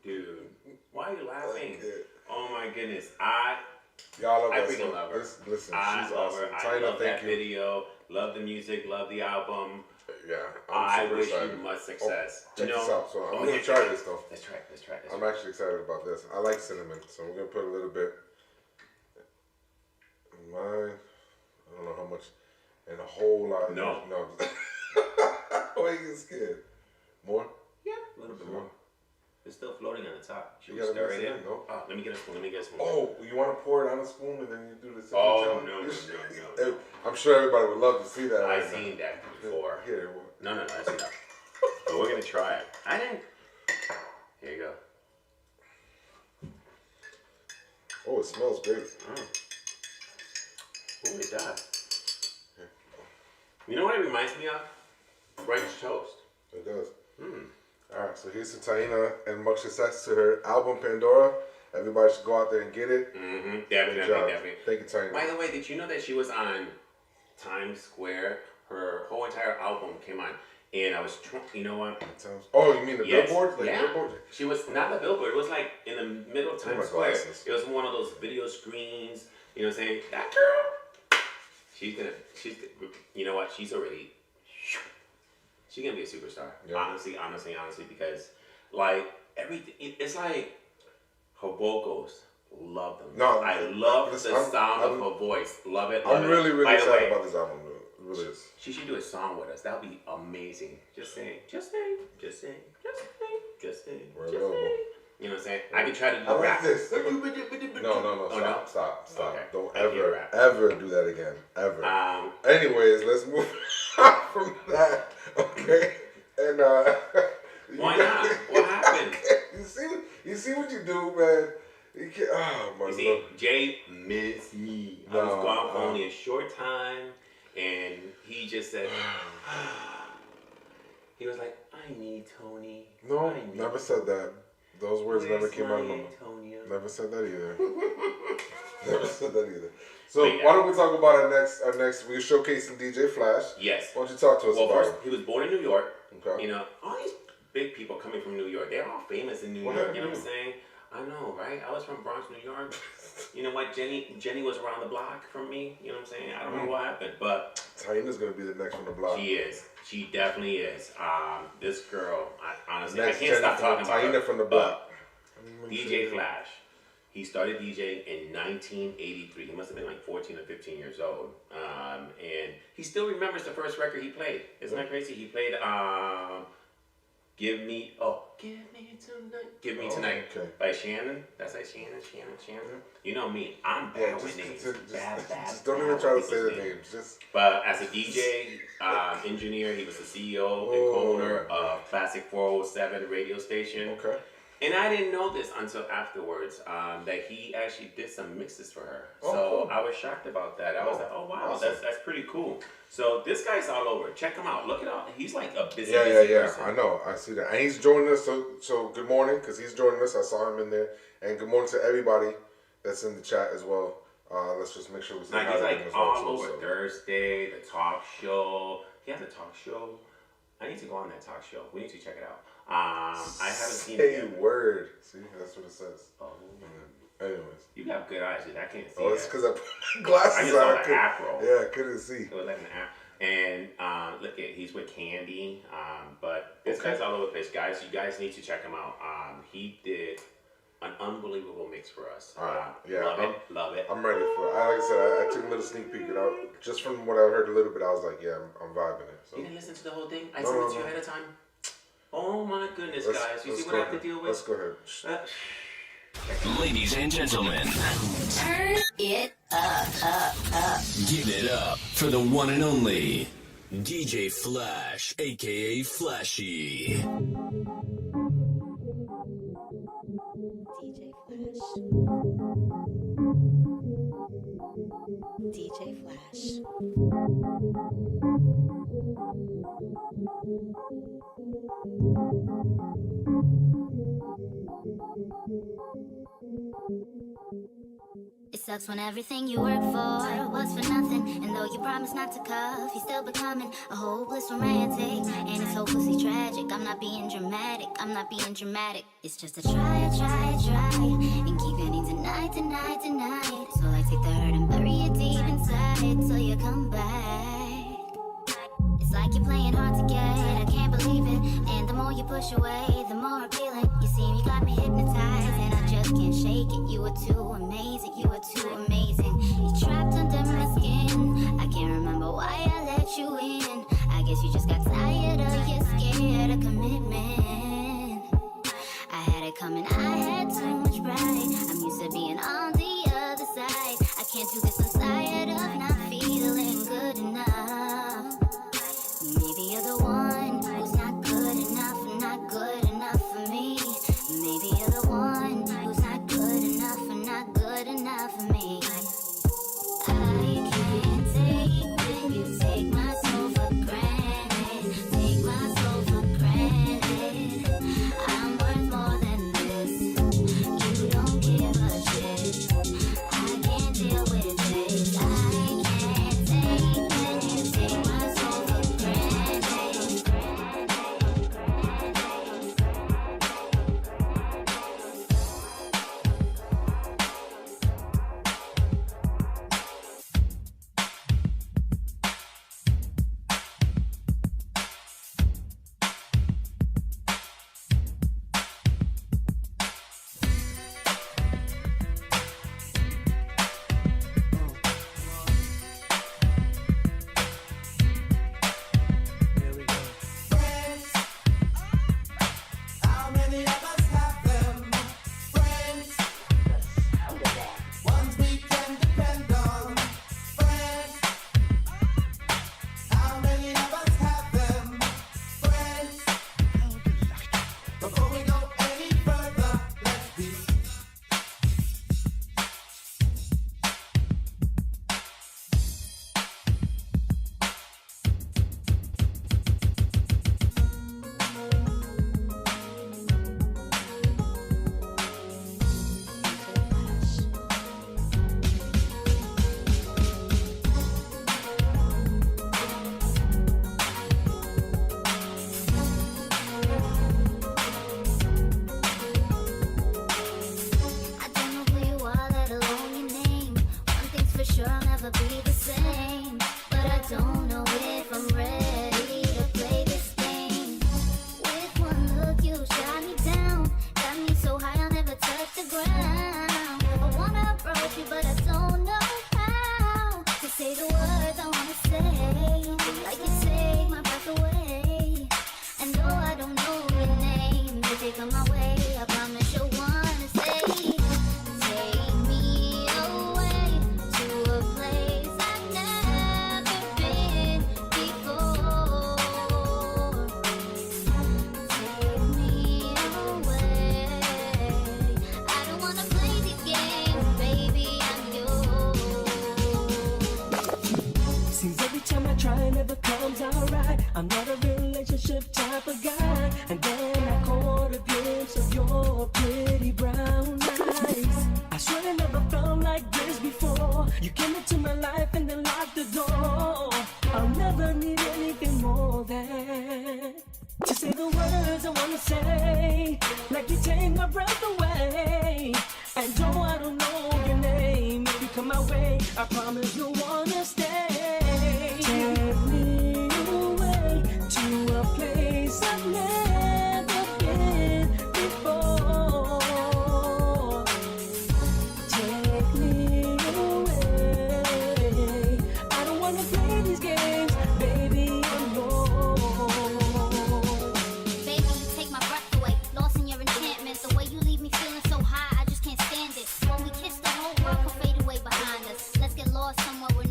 Dude, why are you laughing? Okay. Oh my goodness. Y'all love I that freaking song. love her. Listen, I she's love awesome. her. I Taina, love thank that you. video. Love the music. Love the album. Yeah, I super wish excited. you much success. Check You this know- out. So I'm Oh, gonna yeah. try this though. Let's try it. Let's try it. I'm actually excited about this. I like cinnamon, so we're gonna put a little bit in mine. I don't know how much, and a whole lot. No. No. Why you get scared? More? Yeah, a little bit more. It's still floating on the top. Should You we gotta stir mix it it in? in, no? Oh, let me get a spoon. Let me get a spoon. Oh, you want to pour it on a spoon and then you do the cinnamon Oh, challenge? no. I'm sure everybody would love to see that. I've right now. seen that before. Here, what? No, that's enough. But we're gonna try it. I didn't. Here you go. Oh, it smells great. Oh, it does. You know what it reminds me of? French toast. It does. All right, so here's to Taina and much success to her album Pandora. Everybody should go out there and get it. Mm-hmm. Good Definitely, job. definitely. Thank you, Taina. By the way, did you know that she was on Times Square? Her whole entire album came on, and I was, you know what? Oh, you mean the Yes. billboards? Like Yeah. billboard? She was not the billboard. It was like in the middle of my Times Square. glasses. It was one of those video screens. You know what I'm saying? That girl, she's, you know what? She's already, she's gonna be a superstar. Yeah. Honestly, because like everything, it's like her vocals. Love them. No, I love listen, the sound I'm- of her voice. Love it. I'm really, really By the excited way, about this album. Though. It really is. she should do a song with us. That would be amazing. Just sing, just sing, just sing, just sing, just sing. We're just available. sing. You know what I'm saying? I could try to do I like rap. this. No, Oh, stop. Okay. Don't I hear rap. ever do that again. Ever. Um, Anyways, let's move from that. Okay. And Why not? What happened? You see what you do, man. You can't. Oh my You see, lord. Jay missed me. I was gone for only a short time, and he just said, he was like, I need Tony. No, I need never said that. Those words never Where's came out of my my mouth. Antonio? Never said that either. Never said that either. So But yeah. why don't we talk about our next? We're showcasing DJ Flash. Yes. Why don't you talk to us Well, about first, he was born in New York. Okay. You know, all these big people coming from New York, they're all famous in New What York. happened You know to what I'm saying? I know, right? I was from Bronx, New York. You know what? Jenny was around the block from me. You know what I'm saying? I don't know what happened, but Taina's gonna be the next one to block. she is. She definitely is. This girl, honestly, Next I can't stop talking about Taina her. from the but block. DJ Flash. He started DJing in 1983. He must have been like 14 or 15 years old. And he still remembers the first record he played. Isn't that crazy? He played Give Me Tonight okay. by Shannon. That's like Shannon. You know me. I'm bad Yeah, with just, names. just don't even try to say the names. Just But as a DJ, engineer, he was the CEO and co-owner of Classic 407 radio station. okay. And I didn't know this until afterwards, that he actually did some mixes for her. Oh, So cool. I was shocked about that. I was like, oh wow, awesome. that's pretty cool. So this guy's all over. Check him out. Look it up. He's like a busy Yeah. person. I know. I see that. And he's joining us. So good morning, because he's joining us. I saw him in there. And good morning to everybody that's in the chat as well. Let's just make sure we say Like hi he's to him like as well, all too, over so. Thursday, the talk show. He has a talk show. I need to go on that talk show. We need to check it out. I haven't seen it Say yet. word. See, that's what it says. Oh, Anyways. you got good eyes, dude. I can't see Oh, it's that. because I put my glasses I just on. saw I the couldn't- afro. Yeah, I couldn't see. It was like an app. And look at he's with Candy. But this Okay. guy's all over the place, guys. You guys need to check him out. He did an unbelievable mix for us. All right. Yeah, love it. I'm ready for it. Like I said, I took a little sneak peek. Just from what I heard a little bit, I was like, yeah, I'm vibing it. So. You didn't listen to the whole thing? I No, sent no, it to you no. ahead of time. Oh my goodness, Let's- guys! You let's see what go I have ahead. to deal with? Let's go ahead. Ladies and gentlemen, Turn it up. give it up for the one and only DJ Flash, aka Flashy. DJ Flash. It's sucks when everything you work for was for nothing. And though you promised not to cuff, you're still becoming a hopeless romantic. And it's hopelessly tragic. I'm not being dramatic, I'm not being dramatic. It's just a try. And keep getting tonight. So I take the hurt and bury it deep inside till you come back. It's like you're playing hard to get, I can't believe it. And the more you push away, the more appealing. You see me, got me hypnotized, and I just can't shake it. You were too amazing, you were too amazing. You trapped under my skin, I can't remember why I let you in. I guess you just got tired or you're scared of commitment. I had it coming, I had too much pride. I'm used to being on the other side. I can't do this, I'm tired of not feeling good enough. Maybe you're the one who's not good enough, not good enough for me. Maybe you're the one who's not good enough, not good enough for me. I can't take when you take my soul for granted, take my soul for granted. I'm worth more than this. You don't give a shit. I can't deal with this. I can't take when you take my soul for I'm not a relationship type of guy. And then I caught a glimpse of your pretty brown eyes. I swear I never felt like this before. You came into my life and then locked the door. I'll never need anything more than to say the words I wanna say, like you take my breath away. And though I don't know your name, if you come my way, I promise you'll wanna stay. Take me away to a place I've never been before. Take me away. I don't wanna play these games, baby, I'm yours. Baby, you take my breath away, lost in your enchantment. The way you leave me feeling so high, I just can't stand it. When we kiss, the whole world will fade away behind us. Let's get lost somewhere where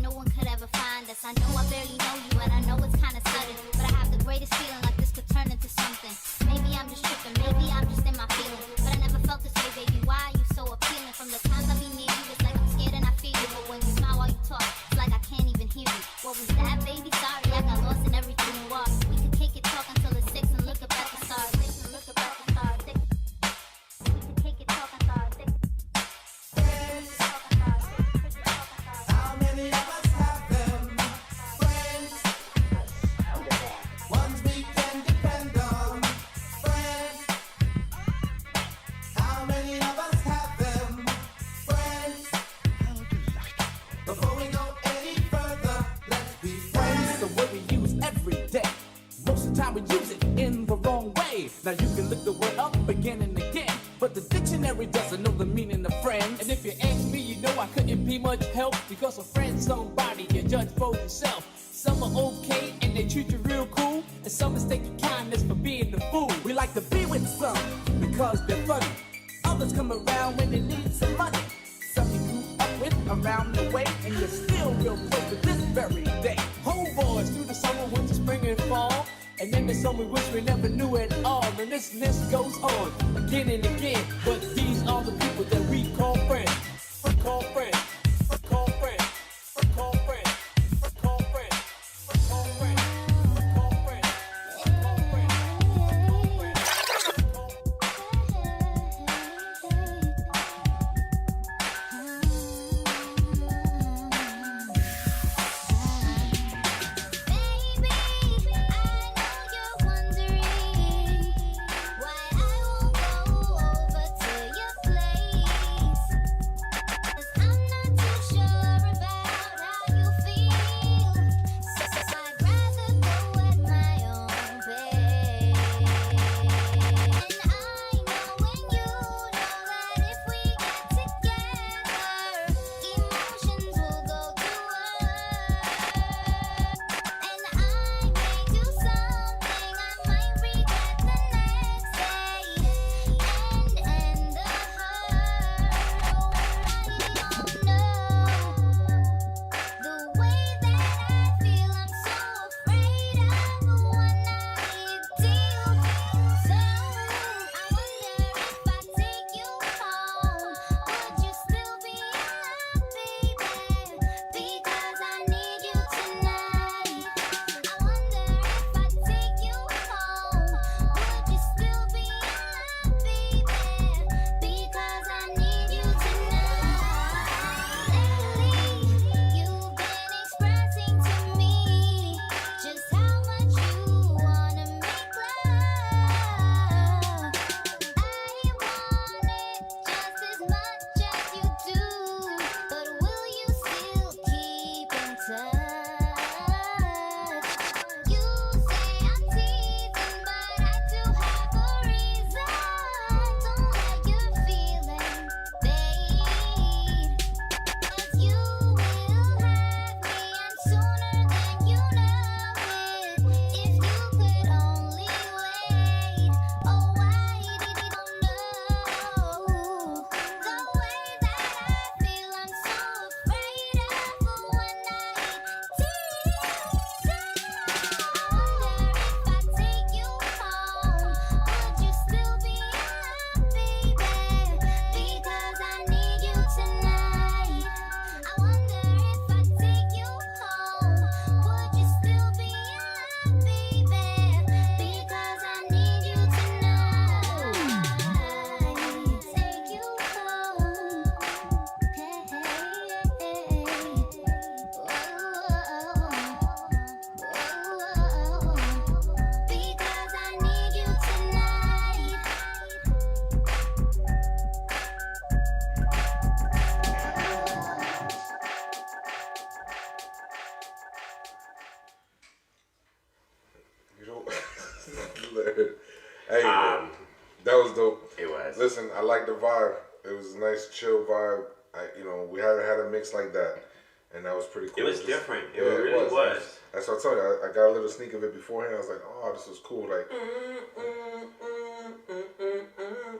but the dictionary doesn't know the meaning of friends. And if you ask me, you know I couldn't be much help, because a friend's somebody you judge for yourself. Some are okay and they treat you real cool, and some mistake your kindness for being the fool. We like to be with some because they're funny. Others come around when they need some money. Some you grew up with around the way, and you're still real close to this very day. Homeboys through the summer, winter, spring, and fall. And then there's some we wish we never knew at all. And this list goes on again and again. But these are the people that we call friends. Call friends. Call friends. Call friends. Call friends. Call friends. Call friends. Hey, man, that was dope. It was. Listen, I like the vibe. It was a nice, chill vibe. We haven't had a mix like that, and that was pretty cool. It was different. It really was. That's what I told you. I got a little sneak of it beforehand. I was like, oh, this was cool. Like,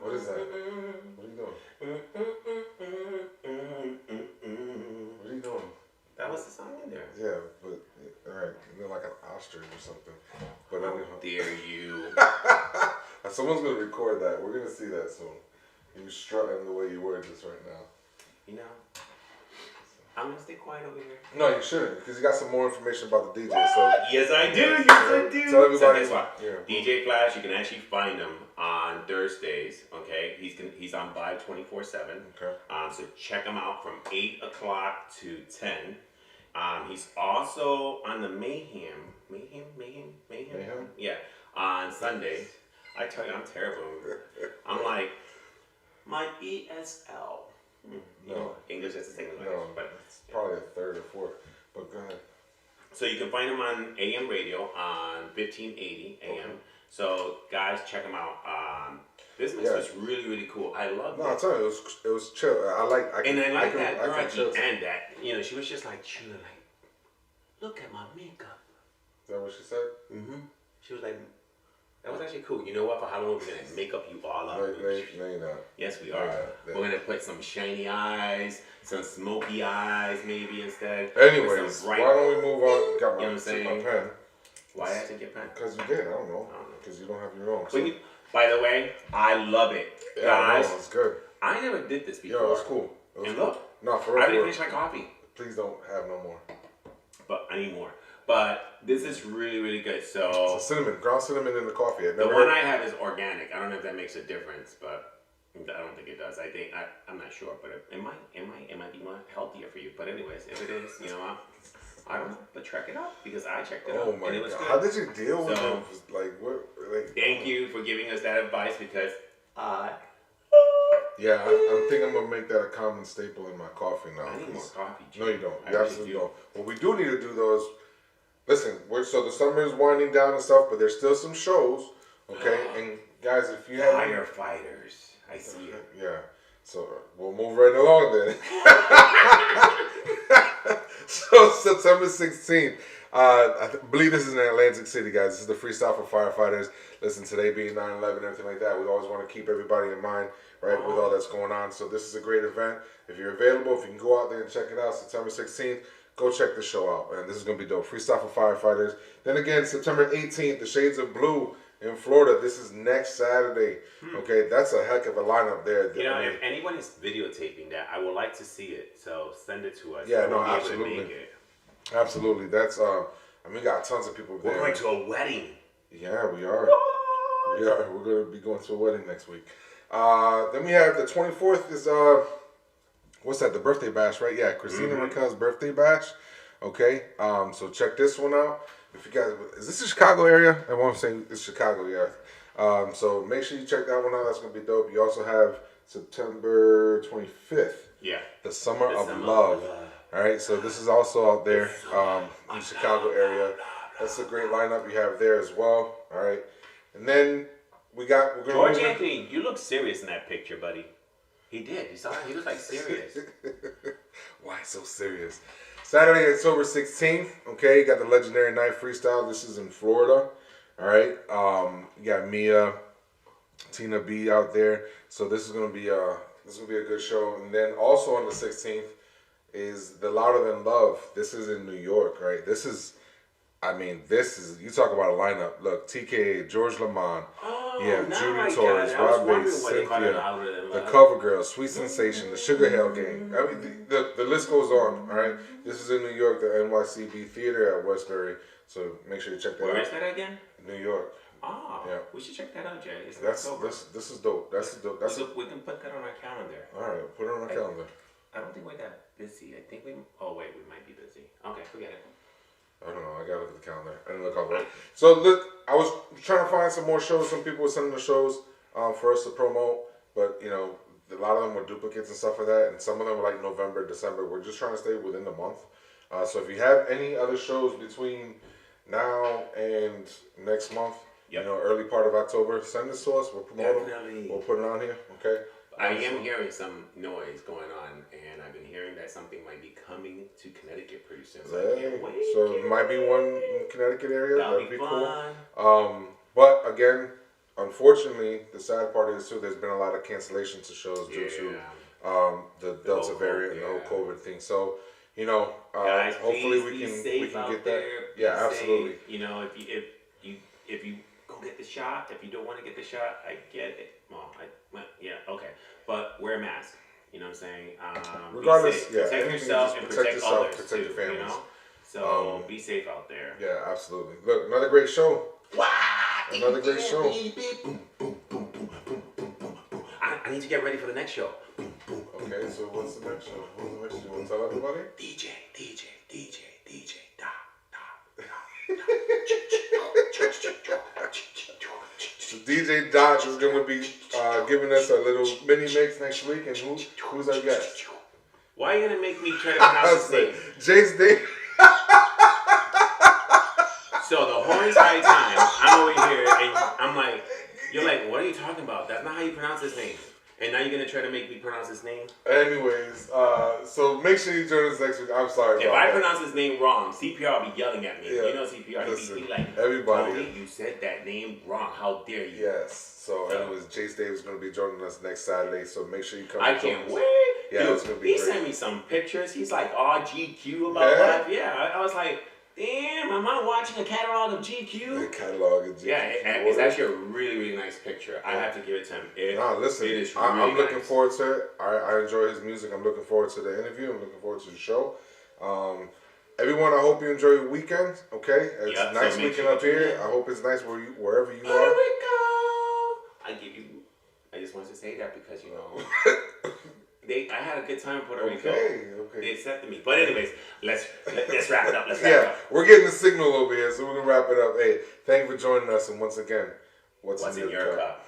what is that? What are you doing? What are you doing? That was the song in there. Yeah, but all right, like an ostrich or something. But How dare you? Someone's gonna record that. We're gonna see that soon. You strutting the way you were just right now. You know, I'm gonna stay quiet over here. No, you shouldn't, because you got some more information about the DJ. So yes, I do. Yes, I do. Tell everybody. So guess what? Yeah. DJ Flash, you can actually find him on Thursdays. Okay, he's on Vibe 24/7. Okay. So check him out from 8 o'clock to 10. He's also on the Mayhem. Yeah, on Sunday. I tell you, I'm terrible. I'm like, my ESL. You know, English is the same language. No, but it's probably a third or fourth. But go ahead. So you can find him on AM radio on 1580 AM. Okay. So guys, check them out. This mix was really, really cool. I loved it. No, I'm telling you, it was chill. I like that girl at the end that, she was just like chilling, like, look at my makeup. Is that what she said? Mm-hmm. She was like, that was actually cool. You know what? For Halloween, we're going to make up you all up. No, you're not. Yes, we are. We're going to put some shiny eyes, some smoky eyes maybe instead. Anyways, why don't we move on? Got my, you know what I'm my pen. Why I have to get pen? Because you did. I don't know. Because you don't have your own. So. By the way, I love it. Yeah, guys, it's good. I never did this before. Yo, it's cool. And look, no, for real. I didn't finish my coffee. Please don't have no more. But I need more. But this is really, really good. So it's cinnamon, ground cinnamon in the coffee. The one I have is organic. I don't know if that makes a difference, but I don't think it does. I'm not sure, but it might be more healthier for you. But anyways, if it is, I don't know. But check it out because I checked it out. Oh my and it was god! good. How did you deal with it? Like what? Like thank you for giving us that advice because yeah, I think I'm gonna make that a common staple in my coffee now. I need more coffee. No, you don't. You absolutely don't. What we do need to do though is, listen. So the summer is winding down and stuff, but there's still some shows. Okay, and guys, if you have firefighters, I see you. Yeah. So we'll move right along then. So September 16th. I believe this is in Atlantic City, guys. This is the freestyle for firefighters. Listen, today being 9/11 and everything like that, we always want to keep everybody in mind, right, with all that's going on. So this is a great event. If you're available, if you can go out there and check it out, September 16th, go check the show out, man. This is going to be dope. Freestyle for firefighters. Then again, September 18th, the Shades of Blue in Florida. This is next Saturday. Okay, that's a heck of a lineup there. If anyone is videotaping that, I would like to see it. So send it to us. Yeah, no, absolutely. Absolutely. That's we got tons of people there. We're going to a wedding. Yeah, we are. What? We are. We're going to be going to a wedding next week. Then we have the 24th is what's that? The birthday bash, right? Yeah, Christina Raquel's birthday bash. Okay. So check this one out. If you guys, is this the Chicago area? I want to say it's Chicago, yeah. So make sure you check that one out. That's going to be dope. You also have September 25th. Yeah. The Summer of Love. All right. So this is also out there in the Chicago area. That's a great lineup you have there as well. All right. And then we're going to George Anthony, you look serious in that picture, buddy. He did. You saw him? He was like serious. Why so serious? Saturday, October 16th. Okay, you got the legendary night freestyle. This is in Florida. All right. You got Mia, Tina B out there. So this is gonna be a good show. And then also on the 16th is the Louder Than Love. This is in New York, right? This is you talk about a lineup. Look, TKA, George Lamont, Judy Torres, Rob Bates, Cynthia, the Cover Girls, Sweet Sensation, the Sugar Hill Gang. I mean, the list goes on. All right, this is in New York, the NYCB Theater at Westbury. So make sure you check that out. Where is that again? New York. Oh, yeah. We should check that out, Jay. This is dope. That's dope. We can put that on our calendar. All right, put it on our calendar. I don't think we're that busy. I think we. Oh wait, we might be busy. Okay, forget it. I don't know. I gotta look at the calendar. I didn't look all the way. So look, I was trying to find some more shows. Some people were sending the shows for us to promote, but a lot of them were duplicates and stuff like that, and some of them were like November, December. We're just trying to stay within the month. So if you have any other shows between now and next month, early part of October, send this to us. We'll promote them. We'll put it on here. Okay. I am hearing some noise going on, and I've been hearing that something might be coming to Connecticut pretty soon. So I can't wait. So it might be one in Connecticut area. That'd be fun. Cool. But again, unfortunately, the sad part is too. There's been a lot of cancellations to shows due to the Delta variant and the whole COVID thing. So guys, hopefully we can get there. that. Yeah, absolutely. If you go get the shot, if you don't want to get the shot, I get it. Okay. But wear a mask. You know what I'm saying? Regardless, protect yourself and protect others protect too, your families. So be safe out there. Yeah, absolutely. Look, another great show. Another great show. I need to get ready for the next show. Okay, so what's the next show? You want to tell everybody? DJ, da. So DJ Dodge is going to be giving us a little mini mix next week, and who's our guest? Why are you going to make me try to pronounce his name? Jace Day. So the whole entire time, I'm over here, and I'm like, you're like, what are you talking about? That's not how you pronounce his name. And now you're going to try to make me pronounce his name? Anyways, so make sure you join us next week. I'm sorry if about I that. pronounce his name wrong, CPR will be yelling at me. Yeah. You know CPR. Listen, He'd be like, everybody. Tony, you said that name wrong. How dare you? Yes. So anyways, Chase Davis is going to be joining us next Saturday. So make sure you come. I can't wait. Yeah, Dude, it's going to be he great. sent me some pictures. He's like all GQ about life. Yeah, I was like, damn, am I watching a catalog of GQ? The catalog of GQ. Yeah, it's actually a really, really nice picture. I have to give it to him. Listen, it is I'm really looking nice. forward to it. I enjoy his music. I'm looking forward to the interview. I'm looking forward to the show. Everyone, I hope you enjoy your weekend. Okay, it's Yep, nice so make weekend sure up you here. tune in. I hope it's nice wherever you Here are. we go. I just wanted to say that because I had a good time in Puerto Rico. Okay. They accepted me. But anyways, let's wrap it up. Let's wrap it Yeah, up. we're getting the signal over here, so we're gonna wrap it up. Hey, thank you for joining us, and once again, what's in your cup?